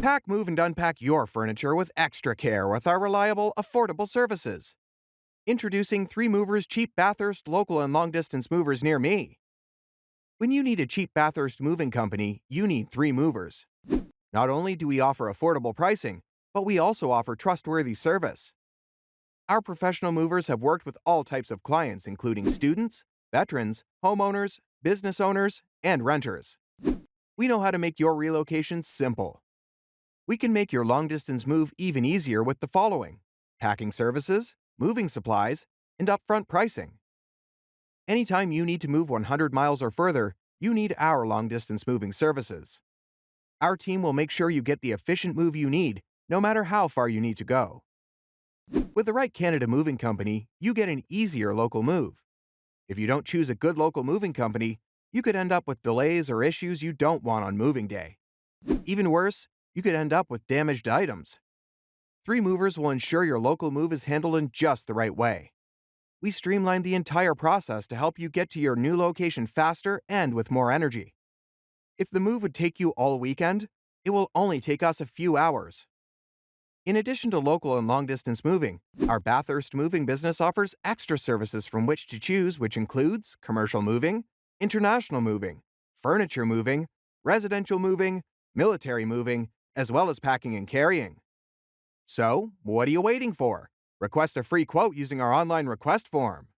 Pack, move, and unpack your furniture with extra care with our reliable, affordable services. Introducing 3 Movers Cheap Bathurst local and long-distance movers near me. When you need a cheap Bathurst moving company, you need 3 Movers. Not only do we offer affordable pricing, but we also offer trustworthy service. Our professional movers have worked with all types of clients, including students, veterans, homeowners, business owners, and renters. We know how to make your relocation simple. We can make your long-distance move even easier with the following: packing services, moving supplies, and upfront pricing. Anytime you need to move 100 miles or further, you need our long-distance moving services. Our team will make sure you get the efficient move you need, no matter how far you need to go. With the right Canada Moving Company, you get an easier local move. If you don't choose a good local moving company, you could end up with delays or issues you don't want on moving day. Even worse, you could end up with damaged items. 3 Movers will ensure your local move is handled in just the right way. We streamlined the entire process to help you get to your new location faster and with more energy. If the move would take you all weekend, it will only take us a few hours. In addition to local and long-distance moving, our Bathurst moving business offers extra services from which to choose, which includes commercial moving, international moving, furniture moving, residential moving, military moving, as well as packing and carrying. So, what are you waiting for? Request a free quote using our online request form.